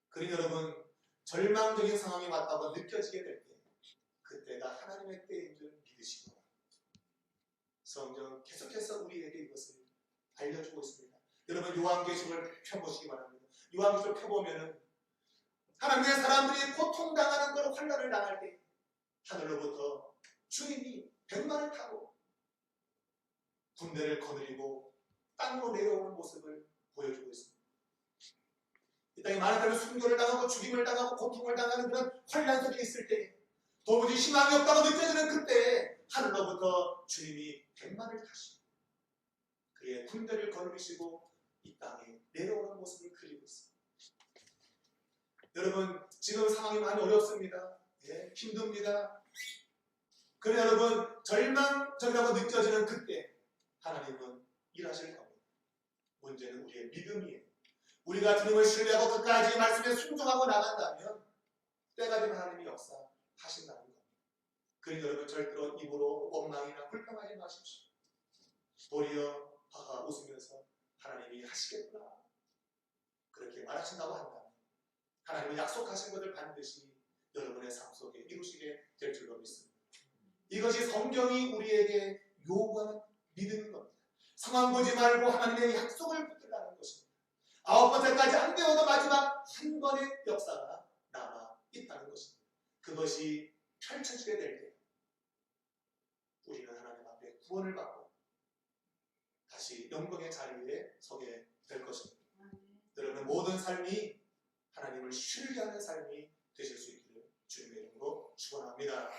그러니 여러분, 절망적인 상황이 왔다고 느껴지게 될 때 그때가 하나님의 때인 줄 믿으시고, 성경 계속해서 우리에게 이것을 알려주고 있습니다. 여러분, 요한계시록을 펴보시기 바랍니다. 요한계시록을 펴보면은 하나님의 사람들이 고통당하는 걸, 환난을 당할 때 하늘로부터 주님이 백마를 타고 군대를 거느리고 땅으로 내려오는 모습을 보여주고 있습니다. 이 땅에 많은 사람이 순교를 당하고 죽임을 당하고 고통을 당하는 그런 환난 속에 있을 때, 도무지 희망이 없다고 느껴지는 그때 하늘로부터 주님이 백마를 타시고 그의 군대를 거느리시고 이 땅에 내려오는 모습을 그리고 있습니다. 여러분, 지금 상황이 많이 어렵습니다. 힘듭니다. 그러나 여러분, 절망적이라고 느껴지는 그때 하나님은 일하실 겁니다. 문제는 우리의 믿음이에요. 우리가 주님을 신뢰하고 끝까지 말씀에 순종하고 나간다면 때가 되면 하나님이 역사하신다는 겁니다. 그러니 여러분, 절대로 입으로 원망이나 불평하지 마십시오. 도리어 웃으면서 하나님이 하시겠구나 그렇게 말하신다고 한다면 하나님은 약속하신 것을 반드시 여러분의 삶 속에 이루시게 될 줄로 믿습니다. 이것이 성경이 우리에게 요구하는 믿음인 겁니다. 상황 보지 말고 하나님의 약속을 붙들라는 것입니다. 9번째까지 안 되어도 마지막 한 번의 역사가 남아 있다는 것입니다. 그것이 펼쳐지게 될 때 우리는 하나님 앞에 구원을 받고 다시 영광의 자리에 서게 될 것입니다. 여러분의 모든 삶이 하나님을 신뢰하는 삶이 되실 수 있기를 주님의 이름으로 축원합니다.